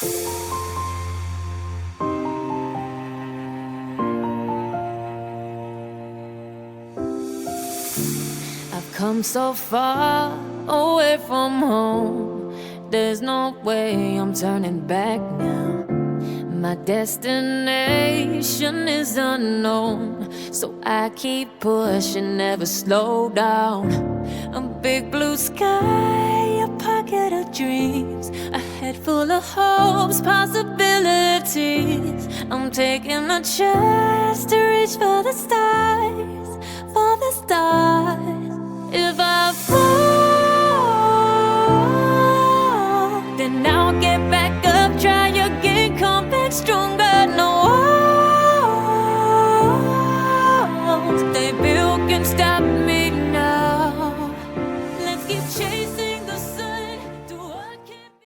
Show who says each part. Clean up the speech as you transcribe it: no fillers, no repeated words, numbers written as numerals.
Speaker 1: I've come so far away from home. There's no way I'm turning back now. My destination is unknown, so I keep pushing, never slow down. A big blue sky, a pocket of dreams, a head full of hopes, possibilities. I'm taking a chance to reach for the stars, for the stars. If I fall, then I'll